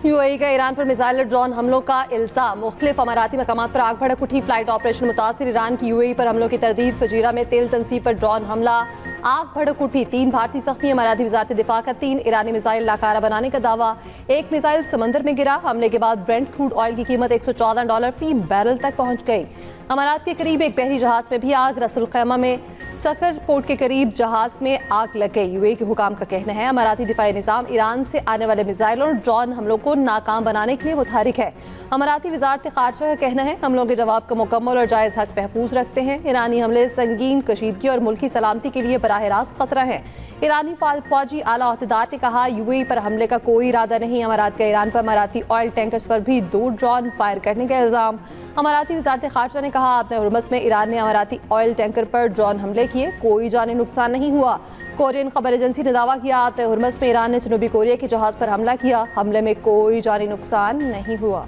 UAE का Iran पर missile और ड्रोन हमलों का इल्जाम। मुख्तलिफ अमाराती मकामात पर आग भड़क उठी। फ्लाइट ऑपरेशन मुतासिर। ईरान की यूएई पर हमलों की तरदीद। फजीरा में तेल तनसीब पर ड्रोन हमला। आग भड़क उठी। 3 भारतीय जख्मी। अमाराती वजारत दिफा का 3 ईरानी मिसाइल नाकारा बनाने का दावा। एक मिसाइल समंदर में गिरा। हमले के बाद ब्रेंट क्रूड ऑयल की कीमत $114 फी बैरल तक पहुंच गई। अमारात के करीब एक बहरी जहाज में भी आग। रसूल खैमा में सकर पोर्ट के करीब जहाज में आग लग गई। यूएई के हुकाम का कहना है अमाराती दिफाई निज़ाम ईरान से आने वाले मिसाइल और ड्रोन हमलों को नाकाम बनाने के लिए मुतहरिक है। अमाराती वजारत खारजा का कहना है हमलों के जवाब का मुकम्मल और जायज़ हक महफूज रखते हैं। ईरानी हमले संगीन कशीदगी और मुल्की सलामती के लिए बराह रास्त खतरा है। ईरानी फौजी आला अहदेदार ने कहा यूएई पर हमले का कोई इरादा नहीं। अमारात का ईरान पर अमाराती ऑयल टैंकर्स पर भी 2 ड्रोन फायर करने का इल्जाम। अमाराती वजारत खारजा ने कहा आपने हुर्मुज़ में ईरान ने अमाराती ऑयल टैंकर पर ड्रोन हमले किए, कोई जानी नुकसान नहीं हुआ। कोरियन खबर एजेंसी ने दावा किया आपने हुर्मुज़ में ईरान ने जनूबी कोरिया के जहाज पर हमला किया, हमले में कोई जानी नुकसान नहीं हुआ।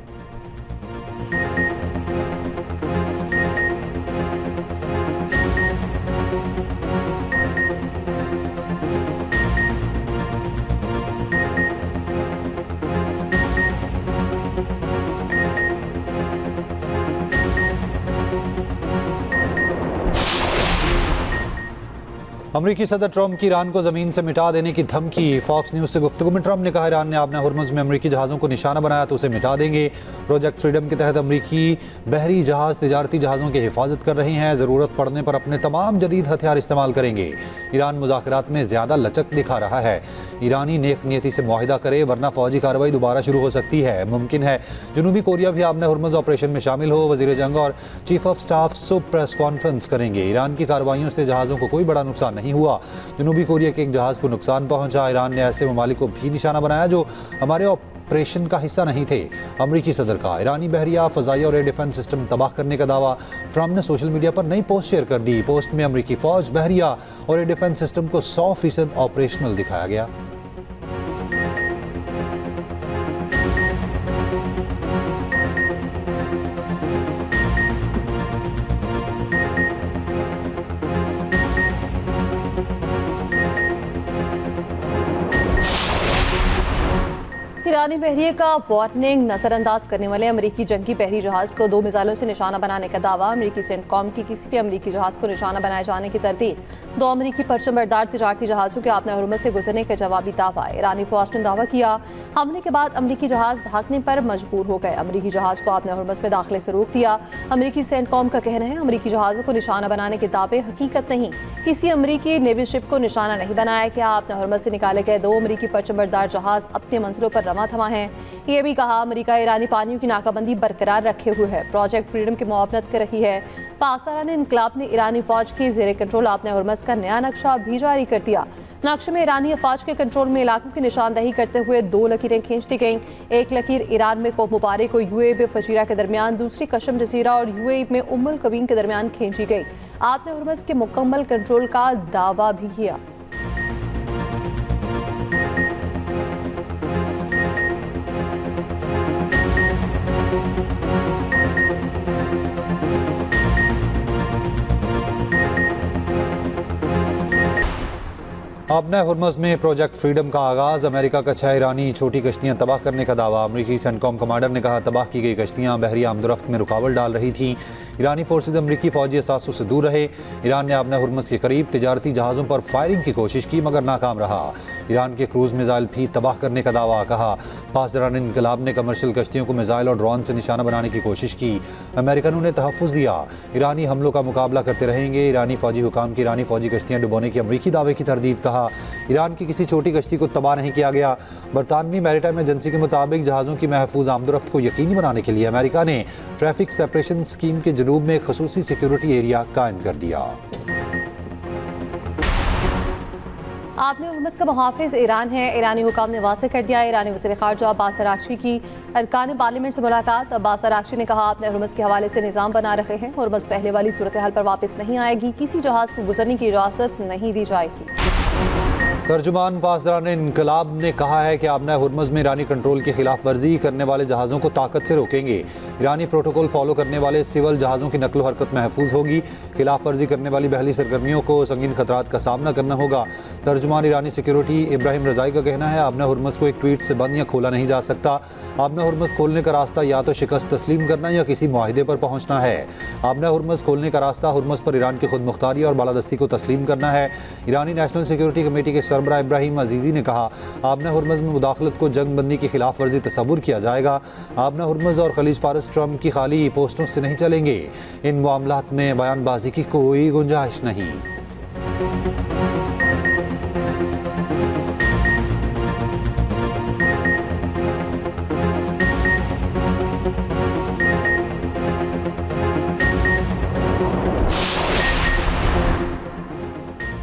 अमरीकी सदर ट्रंप की ईरान को ज़मीन से मिटा देने की धमकी। फॉक्स न्यूज़ से गुफ्तगू में ट्रंप ने कहा ईरान ने आपने हुर्मुज़ में अमरीकी जहाज़ों को निशाना बनाया तो उसे मिटा देंगे। प्रोजेक्ट फ्रीडम के तहत अमरीकी बहरी जहाज़ तिजारती जहाज़ों की हिफाजत कर रहे हैं। ज़रूरत पड़ने पर अपने तमाम जदीद हथियार इस्तेमाल करेंगे। ईरान मुज़ाकरात में ज़्यादा लचक दिखा रहा है। ईरानी नेक नियति से मुआहिदा करे वरना फौजी कार्रवाई दोबारा शुरू हो सकती है। मुमकिन है जनूबी कोरिया भी आपने हुर्मुज़ ऑपरेशन में शामिल हो। वज़ीर जंग और चीफ ऑफ स्टाफ सुब प्रेस कॉन्फ्रेंस करेंगे। ईरान की कार्रवाइयों से जहाज़ों को कोई बड़ा नुकसान नहीं हुआ। जनूबी कोरिया के एक जहाज को नुकसान पहुंचा। ईरान ने ऐसे ममालिक को भी निशाना बनाया जो हमारे ऑपरेशन का हिस्सा नहीं थे। अमरीकी सदर का ईरानी बहरिया फ़ज़ाइया और एयर डिफेंस सिस्टम तबाह करने का दावा। ट्रंप ने सोशल मीडिया पर नई पोस्ट शेयर कर दी। पोस्ट में अमरीकी फ़ौज, बहरिया और एयर डिफेंस सिस्टम को 100% ऑपरेशनल दिखाया गया। ईरानी बहरिए का वार्निंग नजरअंदाज करने वाले अमरीकी जंगी बहरी जहाज को 2 मिसाइलों से निशाना बनाने का दावा। अमरीकी सेंटकॉम की किसी भी अमरीकी जहाज को निशाना बनाए जाने की तरतीब। 2 अमरीकी परचमबरदार तिजारती जहाज़ों के आपने हुर्मुज़ से गुजरने का जवाबी दावा। ईरानी फौज ने दावा किया हमले के बाद अमरीकी जहाज भागने पर मजबूर हो गए। अमरीकी जहाज को आपने हुर्मुज़ में दाखिले से रोक दिया। अमरीकी सेंटकॉम का कहना है अमरीकी जहाज़ों को निशाना बनाने के दावे हकीकत नहीं। किसी अमरीकी नेवी शिप को निशाना नहीं बनाया गया। आपने हुर्मुज़ से निकाले गए 2 अमरीकी परचमबरदार जहाज अपने मंजिलों पर रवा थमा है। ये भी कहा अमेरिका ईरानी पानियों की नाकाबंदी बरकरार रखे हुए है, प्रोजेक्ट फ्रीडम की मुआवनत कर रही है। पासरान इनकलाब ने ईरानी फौज के जेर कंट्रोल आपने हुर्मुज़ का नया नक्शा भी जारी कर दिया। नक्शे में ईरानी अफवाज के कंट्रोल में इलाकों की निशानदही करते हुए 2 लकीरें खींच दी गईं। एक लकीर ईरान में कोह मुबारक को यूएई में फजीरा के दरमियान, दूसरी कशम जजीरा और यूएई में उम्मुल कवीन के दरमियान खींची गई। आपने हुर्मुज़ के मुकम्मल कंट्रोल का दावा भी किया। आपने हुर्मुज़ में प्रोजेक्ट फ्रीडम का आगाज़। अमेरिका का 6 ईरानी छोटी कश्तियां तबाह करने का दावा। अमरीकी सेंटकॉम कमांडर ने कहा तबाह की गई कश्तियां बहरी आमदरफ्त में रुकावट डाल रही थीं। ईरानी फोर्सेज अमरीकी फौजी असासों से दूर रहे। ईरान ने आपने हुर्मुज़ के करीब तिजारती जहाज़ों पर फायरिंग की कोशिश की मगर नाकाम रहा। ईरान के क्रूज़ मिसाइल भी तबाह करने का दावा। कहा पासरान इनकलाब ने कमर्शियल कश्तियों को मिसाइल और ड्रोन से निशाना बनाने की कोशिश की। अमेरिकनों ने तहफ़्फ़ुज़ दिया। ईरानी हमलों का मुकाबला करते रहेंगे। ईरानी फौजी हुकाम की ईरानी फौजी कश्तियाँ डुबोने के अमरीकी दावे की तरदीद। कहा ईरान की किसी छोटी कश्ती को तबाह नहीं किया गया। बरतानवी मैरीटाइम एजेंसी के मुताबिक जहाज़ों की महफूज आमदरफ्त को यकीनी बनाने के लिए अमेरिका ने ट्रैफिक सेपरेशन स्कीम के जनूब में खसूसी सिक्योरिटी एरिया कायम कर दिया। आपने हुर्मुज़ का मुहाफ़िज़ ईरान है। ईरानी हुकाम ने वाज़ेह कर दिया। ईरानी वज़ीर ख़ारजा अब्बास अराग़ची की अरकान पार्लियामेंट से मुलाकात। अब्बास अराग़ची ने कहा आपने हुर्मुज़ के हवाले से निज़ाम बना रहे हैं। हुर्मुज़ पहले वाली सूरत हाल पर वापस नहीं आएगी। किसी जहाज़ को गुजरने की इजाज़त नहीं दी जाएगी। तर्जुमान पासदारान इनकलाब ने कहा है कि आबना हुर्मुज़ में ईरानी कंट्रोल की खिलाफ वर्जी करने वाले जहाज़ों को ताकत से रोकेंगे। ईरानी प्रोटोकॉल फॉलो करने वाले सिविल जहाज़ों की नकलो हरकत महफूज होगी। खिलाफ वर्जी करने वाली बहली सरगर्मियों को संगीन खतरात का सामना करना होगा। तर्जुमान ईरानी सिक्योरिटी इब्राहिम रजाई का कहना है आबना हुर्मुज़ को एक ट्वीट से बंद या खोला नहीं जा सकता। आबना हुर्मुज़ खोलने का रास्ता या तो शिकस्त तस्लीम करना या किसी मुआहिदे पर पहुँचना है। आबना हुर्मुज़ खोलने का रास्ता हुर्मुज़ पर ईरान की खुद मुख्तारी और बालादस्ती को तस्लीम करना है। ईरानी नेशनल सिक्योरिटी कमेटी के सरबराह इब्राहिम अजीज़ी ने कहा आबना हुर्मुज़ में मुदाखलत को जंग बंदी की खिलाफ वर्जी तस्वुर किया जाएगा। आबना हुर्मुज़ और खलीज फारस ट्रम्प की खाली पोस्टों से नहीं चलेंगे। इन मामलात में बयानबाजी की कोई गुंजाइश नहीं।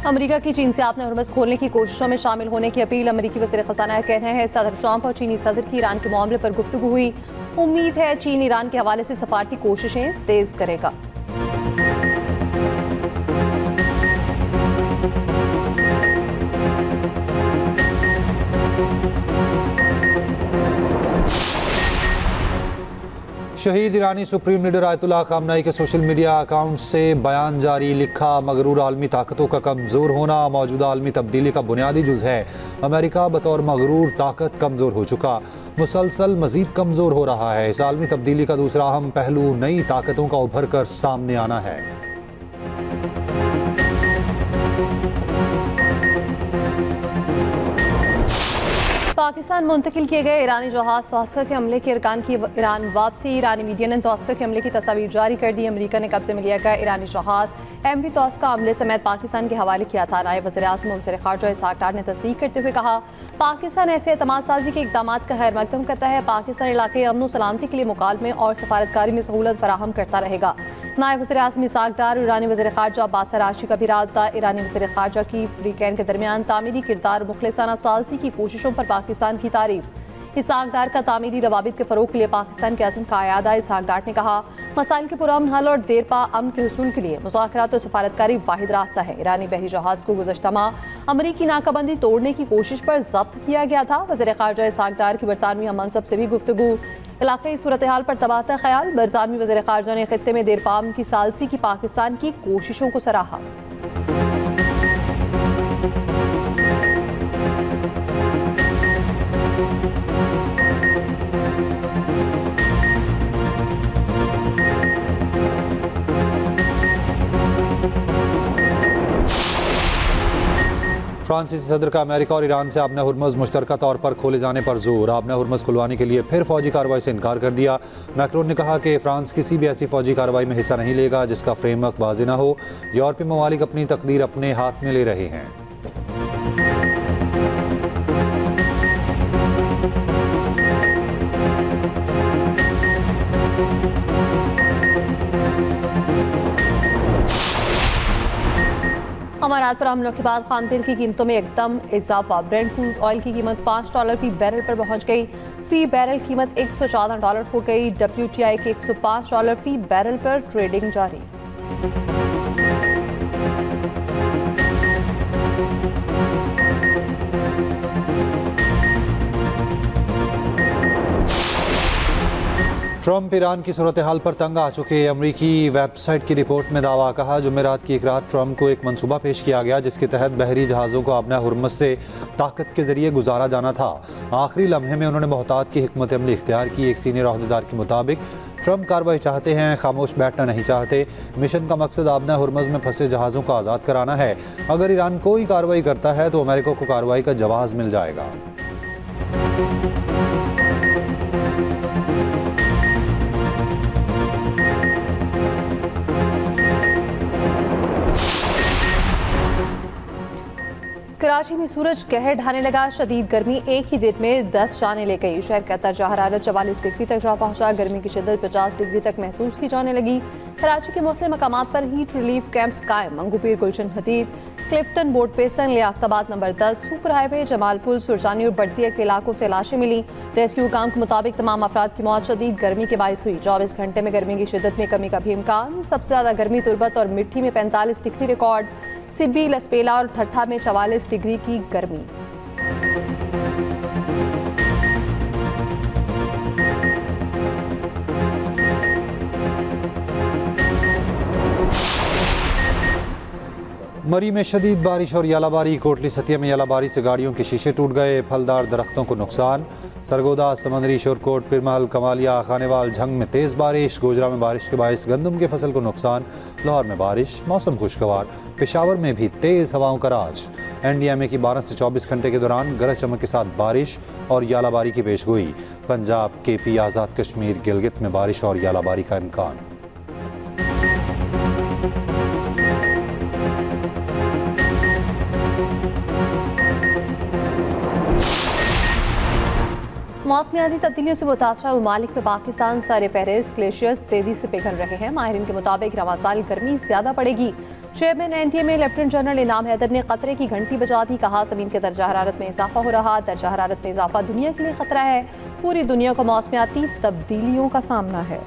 अमेरिका की चीन से आबना हुर्मुज़ खोलने की कोशिशों में शामिल होने की अपील। अमेरिकी वज़ीर ख़ज़ाना का कहना है सदर ट्रंप और चीनी सदर की ईरान के मामले पर गुफ्तगू हुई। उम्मीद है चीन ईरान के हवाले से सफारती कोशिशें तेज करेगा। शहीद ईरानी सुप्रीम लीडर आयतुल्लाह खामनाई के सोशल मीडिया अकाउंट से बयान जारी। लिखा मगरूर आलमी ताकतों का कमज़ोर होना मौजूदा आलमी तब्दीली का बुनियादी जुज़ है। अमेरिका बतौर मगरूर ताकत कमज़ोर हो चुका, मुसलसल मज़ीद कमज़ोर हो रहा है। इस आलमी तब्दीली का दूसरा अहम पहलू नई ताकतों का उभर कर सामने आना है। पाकिस्तान मुंतकिल किए गए ईरानी जहाज तोस्कर के हमले के अरकान की ईरान वापसी। ईरानी मीडिया ने तोस्कर के हमले की तस्वीर जारी कर दी। अमेरिका ने कब्जे में लिया गया ईरानी जहाज MV तोस्कर हमले समेत पाकिस्तान के हवाले किया था। नायब वज़ीर आज़म और वज़ीर ख़ारजा इसहाक़ डार ने तस्दीक करते हुए कहा पाकिस्तान ऐसे एतमाद साजी के इक़दाम का खैर मकदम करता है। पाकिस्तान इलाके अमन सलामती के लिए मुकालमे और सफारतकारी में सहूलत फराहम करता रहेगा। नायब वज़ीर आज़म इसहाक़ डार और ईरानी वज़ीर ख़ारजा अब्बास अराग़ची का भी रब्ता। ईरानी वज़ीर ख़ारजा की फ़रीक़ैन के दरमियान तामीरी किरदार मुख़लिसाना सालसी की कोशिशों पर पाकिस्तान की तारीफ। इसहाक़ डार का तामीरी रवाबित के फ़रोग़ के लिए पाकिस्तान के अज़्म का अयादा। इसहाक़ डार ने कहा मसाइल के पुरअमन हल और देरपा अमन के हुसूल के लिए मुज़ाकरात और सफारतकारी वाहिद रास्ता है। ईरानी बहरी जहाज़ को गुज़श्ता माह अमरीकी नाकाबंदी तोड़ने की कोशिश पर ज़ब्त किया गया था। वज़ीर ख़ारजा इसहाक़ डार की बरतानवी मनसब से भी गुफ्तगू। इलाक़ाई सूरत हाल पर तबादला ख्याल। बरतानवी वज़ीर ख़ारजा ने ख़ित्ते में देरपा अमन की सालसी की पाकिस्तान की कोशिशों को सराहा। फ्रांसीसी सदर का अमेरिका और ईरान से आबना हुर्मुज़ मुश्तरका तौर पर खोले जाने पर जोर। आबना हुर्मुज़ खुलवाने के लिए फिर फौजी कार्रवाई से इनकार कर दिया। मैक्रोन ने कहा कि फ्रांस किसी भी ऐसी फौजी कार्रवाई में हिस्सा नहीं लेगा जिसका फ्रेमवर्क वाज़ेह न हो। यूरोपीय ममालिक अपनी तकदीर अपने हाथ में ले रहे हैं। अमारात पर हमलों के बाद खाम तेल की कीमतों में एकदम इजाफा। ब्रेंट क्रूड ऑयल की कीमत $5 फी बैरल पर पहुंच गई। फी बैरल कीमत $114 हो गई। WTI के $105 फी बैरल पर ट्रेडिंग जारी। ट्रंप ईरान की सूरत हाल पर तंग आ चुके। अमरीकी वेबसाइट की रिपोर्ट में दावा कहा जुमेरात की एक रात ट्रंप को एक मंसूबा पेश किया गया जिसके तहत बहरी जहाज़ों को आबना हुर्मुज़ से ताकत के जरिए गुजारा जाना था। आखिरी लम्हे में उन्होंने मोहतात की हिकमत अमली इख्तियार की। एक सीनियर अहदेदार के मुताबिक ट्रंप कार्रवाई चाहते हैं, खामोश बैठना नहीं चाहते। मिशन का मकसद आबना हुर्मुज़ में फंसे जहाज़ों को आज़ाद कराना है। अगर ईरान कोई कार्रवाई करता है तो अमेरिका को कार्रवाई का जवाब मिल जाएगा। कराची में सूरज कहर ढाने लगा। शदीद गर्मी एक ही दिन में 10 जाने ले गई। शहर का दर्जा हरारत 44 डिग्री तक जा पहुंचा। गर्मी की शिद्दत 50 डिग्री तक महसूस की जाने लगी। कराची के मुख्तलिफ मकामात पर हीट रिलीफ कैंप्स कायम। मंगूपीर, गुलशन हदीद, क्लिफ्टन, बोर्ड पेसन, Liaquatabad number 10, super highway, Jamalpur, Surjani और बड़दिया के इलाकों से लाशें मिली। रेस्क्यू काम के मुताबिक तमाम अफराद की मौत शदीद गर्मी के बायस हुई। 24 घंटे में गर्मी की शिद्दत में कमी का भी इम्कान। सबसे ज्यादा गर्मी तुर्बत और मिट्टी में 45 डिग्री रिकॉर्ड। सिब्बी, लसपेला और ठट्ठा में 44 डिग्री की गर्मी। मरी में शदीद बारिश और यालाबारी। कोटली सतिया में यालाबारी से गाड़ियों के शीशे टूट गए, फलदार दरख्तों को नुकसान। सरगोदा, समंदरी, शोरकोट, पिरमहल, कमालिया, खानेवाल, झंग में तेज़ बारिश। गोजरा में बारिश के बायस गंदम की फसल को नुकसान। लाहौर में बारिश, मौसम खुशगवार। पेशावर में भी तेज़ हवाओं का राज। NDMA की 12 से 24 घंटे के दौरान गरज चमक के साथ बारिश और यालाबारी की पेशगोई। पंजाब, KP, आज़ाद कश्मीर, गिलगित में बारिश और यालाबारी का इम्कान। मौसमियाती तब्दीलियों से मुतासरा ममालिक में पाकिस्तान सर फहरिस्त ग्लेशियर्स तेजी से पिघल रहे हैं। माहिरीन के मुताबिक रवां साल गर्मी ज्यादा पड़ेगी। चेयरमैन NTMA लेफ्टिनेंट जनरल इनाम हैदर ने खतरे की घंटी बजा दी। कहा, ज़मीन के दर्जा हरारत में इजाफा हो रहा। दर्जा हरारत में इजाफा दुनिया के लिए खतरा है। पूरी दुनिया को मौसमियाती तब्दीलियों का सामना है।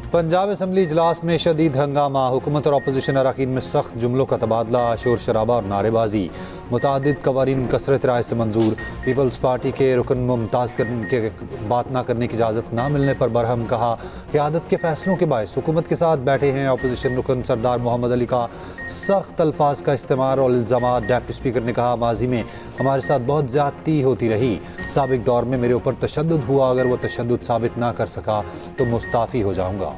पंजाब असम्बली इजलास में शदीद हंगामा। हुकूमत और अपोजिशन अरकान में सख्त जुमलों का तबादला, शोर शराबा और नारेबाजी। मुतादिद कवानीन कसरत राय से मंजूर। पीपल्स पार्टी के रुकन मुमताज़ के बात ना करने की इजाज़त ना मिलने पर बरहम। कहा, क़यादत के फैसलों के बायस हुकूमत के साथ बैठे हैं। अपोजिशन रुकन सरदार मोहम्मद अली का सख्त अल्फाज का इस्तेमाल और इल्ज़ामात। डेप्टी स्पीकर ने कहा, माजी में हमारे साथ बहुत ज़्यादती होती रही। साबिक दौर में मेरे ऊपर तशद्दुद हुआ। अगर वो तशद्दुद साबित ना कर सका तो मुस्ताफ़ी हो जाऊँगा।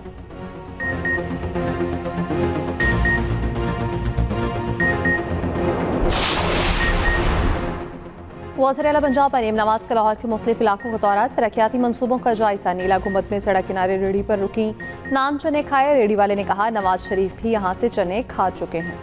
वज़ीर आला पंजाब मरीम नवाज का लाहौर के मुख्तलिफ इलाकों का दौरा। तरक्याती मनसूबों का जायजा। नीला गुंबद में सड़क किनारे रेहड़ी पर रुकी, नान चने खाए। रेहड़ी वाले ने कहा, नवाज शरीफ भी यहाँ से चने खा चुके हैं।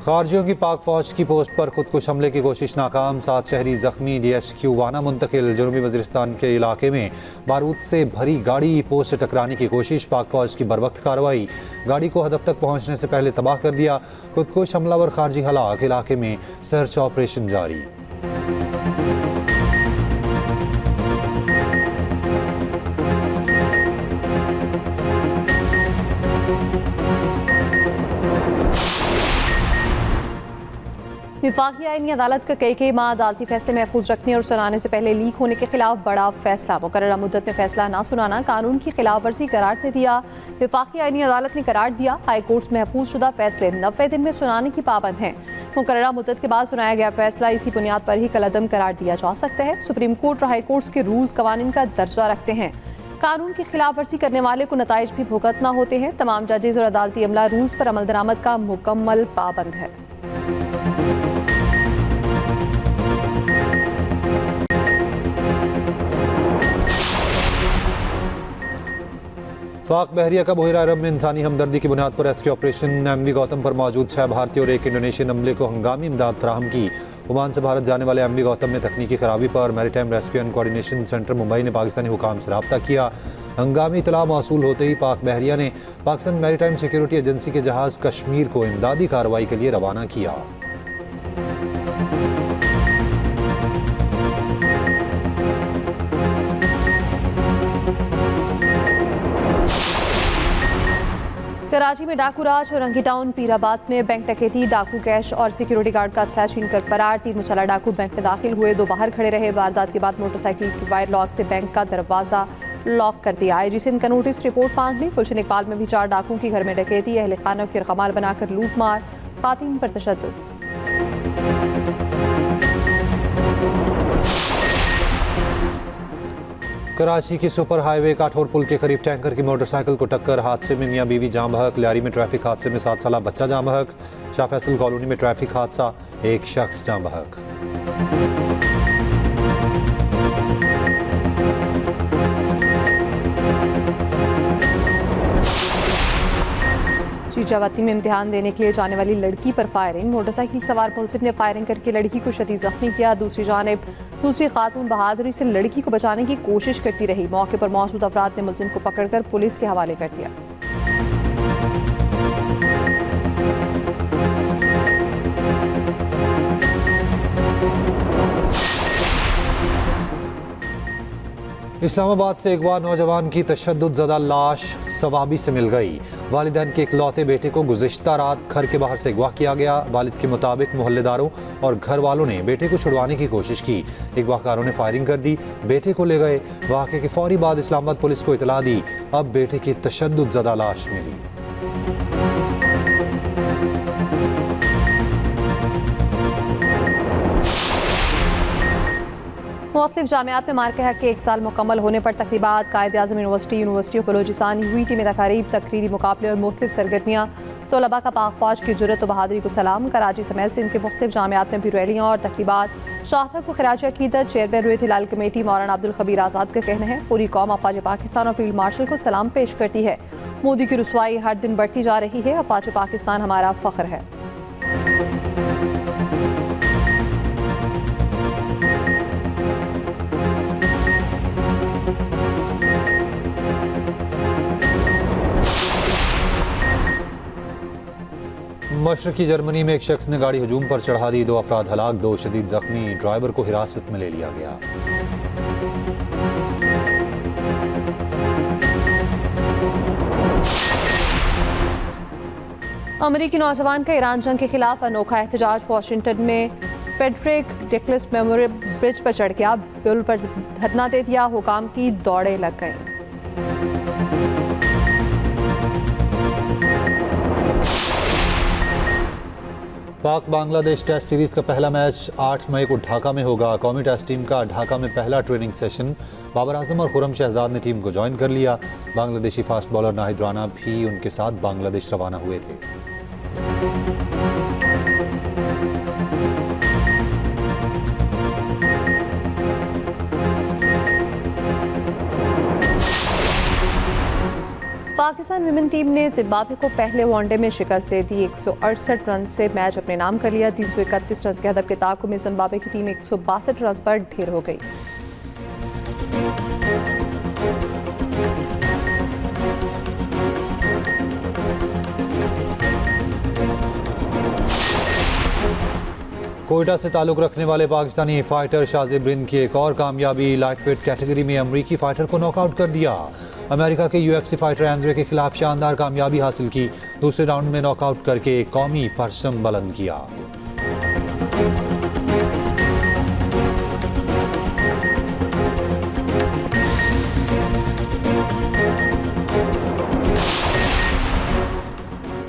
खारजियों की पाक फौज की पोस्ट पर खुदकुश हमले की कोशिश नाकाम। 7 शहरी जख्मी। DHQ वाना मुंतकिल। जनूबी वज़ीरिस्तान के इलाके में बारूद से भरी गाड़ी पोस्ट से टकराने की कोशिश। पाक फौज की बरवक्त कार्रवाई। गाड़ी को हदफ तक पहुंचने से पहले तबाह कर दिया। खुदकुश हमलावर खारजी हलाक। इलाके में सर्च ऑपरेशन जारी। विफाकी आईनी अदालत का कई माह अदालती फैसले महफूज रखने और सुनाने से पहले लीक होने के खिलाफ बड़ा फैसला। मुकर्ररा मुद्दत में फैसला ना सुनाना कानून की खिलाफ वर्जी करार दे दिया। विफाकी आईनी अदालत ने करार दिया, हाई कोर्ट महफूज शुदा फैसले 90 दिन में सुनाने की पाबंद हैं। मुकर्ररा मुद्दत के बाद सुनाया गया फैसला इसी बुनियाद पर ही कलअदम करार दिया जा सकता है। सुप्रीम कोर्ट और हाई कोर्ट के रूल्स कवानीन का दर्जा रखते हैं। कानून की खिलाफ वर्जी करने वाले को नताइज भी भुगतना होते हैं। तमाम जजेज और अदालती अमला रूल्स पर अमल दरामद का मुकम्मल पाबंद है। पाक बहरिया का बहिरा अरब में इंसानी हमदर्दी की बुनियाद पर रेस्क्यू ऑपरेशन। MV गौतम पर मौजूद 6 भारतीय और 1 इंडोनेशियन अमले को हंगामी इमदाद फराहम की। ओमान से भारत जाने वाले MV गौतम में तकनीकी खराबी पर maritime rescue and coordination centre Mumbai ने पाकिस्तानी हुकाम से रब्ता किया। हंगामी इतला मौसूल होते ही पाक बहरिया ने पाकिस्तान मैरीटाइम सिक्योरिटी एजेंसी के जहाज़ कश्मीर को इमदादी कार्रवाई के लिए रवाना किया। कराची में डाकू राज और रंगी टाउन। पीराबाद में बैंक डकैती। डाकू कैश और सिक्योरिटी गार्ड का असला छीन कर फरार। 3 मुसल्लह डाकू बैंक में दाखिल हुए, 2 बाहर खड़े रहे। वारदात के बाद मोटरसाइकिल की वायर लॉक से बैंक का दरवाजा लॉक कर दिया। IG सिंध का नोटिस रिपोर्ट मांग ली। गुलशन इकबाल में भी 4 डाकुओं की घर में डकैती। अहले खाना की रकमाल बनाकर लूट मार। खातिन पर तशद्दुद। कराची की सुपर हाईवे काठौर पुल के करीब टैंकर की मोटरसाइकिल को टक्कर। हादसे में मियां बीवी जाँ बहक। लियारी में ट्रैफिक हादसे में 7 साला बच्चा जाँ बहक। शाह फैसल कॉलोनी में ट्रैफिक हादसा, 1 शख्स जाँ बहक। शीजावती में इम्तिहान देने के लिए जाने वाली लड़की पर फायरिंग। मोटरसाइकिल सवार मुलजिम ने फायरिंग करके लड़की को शदीद जख्मी किया। दूसरी जानिब दूसरी खातून बहादुरी से लड़की को बचाने की कोशिश करती रही। मौके पर मौजूद अफराद ने मुलजिम को पकड़कर पुलिस के हवाले कर दिया। इस्लामाबाद से अगवा नौजवान की तशद्दुद-ज़दा लाश सवाबी से मिल गई। वालिदैन के इकलौते बेटे को गुज़िश्ता रात घर के बाहर से अगवा किया गया। वालिद के मुताबिक मोहल्लेदारों और घर वालों ने बेटे को छुड़वाने की कोशिश की। अगवाकारों ने फायरिंग कर दी, बेटे को ले गए। वाक़े के फौरी बाद इस्लामाबाद पुलिस को इतला दी। अब बेटे की तशद्दुद-ज़दा लाश मिली। मुख्तलिफ जामियात में मार्के हक के 1 साल मुकम्मल होने पर तकरीबात। Quaid-e-Azam university of Balochistan UET में तकारीब, तकरीरी मुकाबले और मुख्तलिफ सरगर्मियाँ। तलबा का पाक फौज की जुर्रत और बहादुरी को सलाम। कराची समेत सिंध के मुख्तलिफ जामियात में भी रैलियाँ और तकरीबात। शाहतक को खिराज अकीदत चेयरमैन रुयत हिलाल कमेटी मौलाना अब्दुल खबीर आज़ाद का कहना है, पूरी कौम अफवाज पाकिस्तान और फील्ड मार्शल को सलाम पेश करती है। मोदी की रुसवाई हर दिन बढ़ती जा रही है। अफवाज पाकिस्तान हमारा फख्र है। मशरकी जर्मनी में एक शख्स ने गाड़ी हजूम पर चढ़ा दी। 2 अफराद हलाक, 2 शदीद जख्मी। ड्राइवर को हिरासत में ले लिया गया। अमरीकी नौजवान का ईरान जंग के खिलाफ अनोखा एहतजाज। वाशिंगटन में फेडरिक डगलस मेमोरियल ब्रिज पर चढ़ गया, पुल पर धरना दे दिया। हुकाम की दौड़ें लग गईं। पाक बांग्लादेश टेस्ट सीरीज का पहला मैच 8 मई को ढाका में होगा। कौमी टेस्ट टीम का ढाका में पहला ट्रेनिंग सेशन। बाबर आजम और खुरम शहजाद ने टीम को ज्वाइन कर लिया। बांग्लादेशी फास्ट बॉलर नाहिद राना भी उनके साथ बांग्लादेश रवाना हुए थे। पाकिस्तान विमेन टीम ने जिम्बाब्वे को पहले वनडे में शिकस्त दे दी। 168 रन से मैच अपने नाम कर लिया। 331 रन के हदफ के ताक़ुब में जिम्बाब्वे की टीम 162 रन पर ढेर हो गई। कोयटा से ताल्लुक़ रखने वाले पाकिस्तानी फाइटर शाज़िब रिंद की एक और कामयाबी। लाइटवेट कैटेगरी में अमरीकी फाइटर को नॉकआउट कर दिया। अमेरिका के UFC फाइटर एंड्रे के खिलाफ शानदार कामयाबी हासिल की। दूसरे राउंड में नॉकआउट करके कौमी परचम बुलंद किया।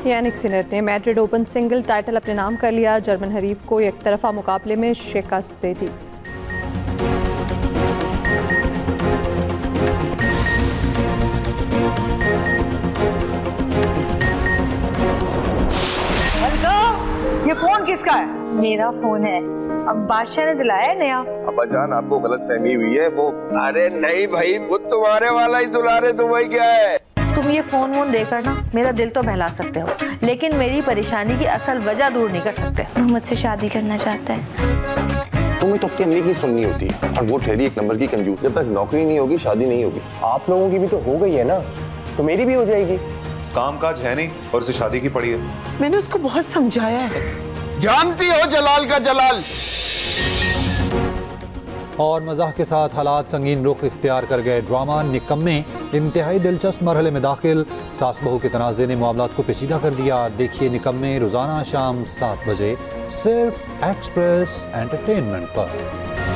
यानिक सिनर ने मैड्रिड ओपन सिंगल टाइटल अपने नाम कर लिया। जर्मन हरीफ को एक तरफा मुकाबले में शिकस्त दे दी। ये फोन किसका है? मेरा फोन है। अब बादशाह ने दिलाया है नया। अब्बा जान आपको गलत फहमी हुई है वो। अरे नहीं भाई, वो तुम्हारे वाला ही दुलारे दुबई क्या है। तुम ये फोन वोन देकर ना मेरा दिल तो बहला सकते हो, लेकिन मेरी परेशानी की असल वजह दूर नहीं कर सकते। वो मुझसे शादी करना चाहता है। तुम्हें तो अपनी अम्मी की सुननी होती है, और वो ठहरी 1 नंबर की कंजूस। जब तक नौकरी नहीं होगी शादी नहीं होगी। आप लोगों की भी तो हो गई है ना, तो मेरी भी हो जाएगी। काम काज है नहीं और उसे शादी की पड़ी है। मैंने उसको बहुत समझाया है। जानती हो जलाल का जलाल। और मज़ाह के साथ हालात संगीन रुख इख्तियार कर गए। ड्रामा निकम्मे इंतहाई दिलचस्प मरहले में दाखिल। सास बहू के तनाज़े ने मामलात को पेचीदा कर दिया। देखिए निकम्मे रोज़ाना शाम 7 बजे सिर्फ एक्सप्रेस एंटरटेनमेंट पर।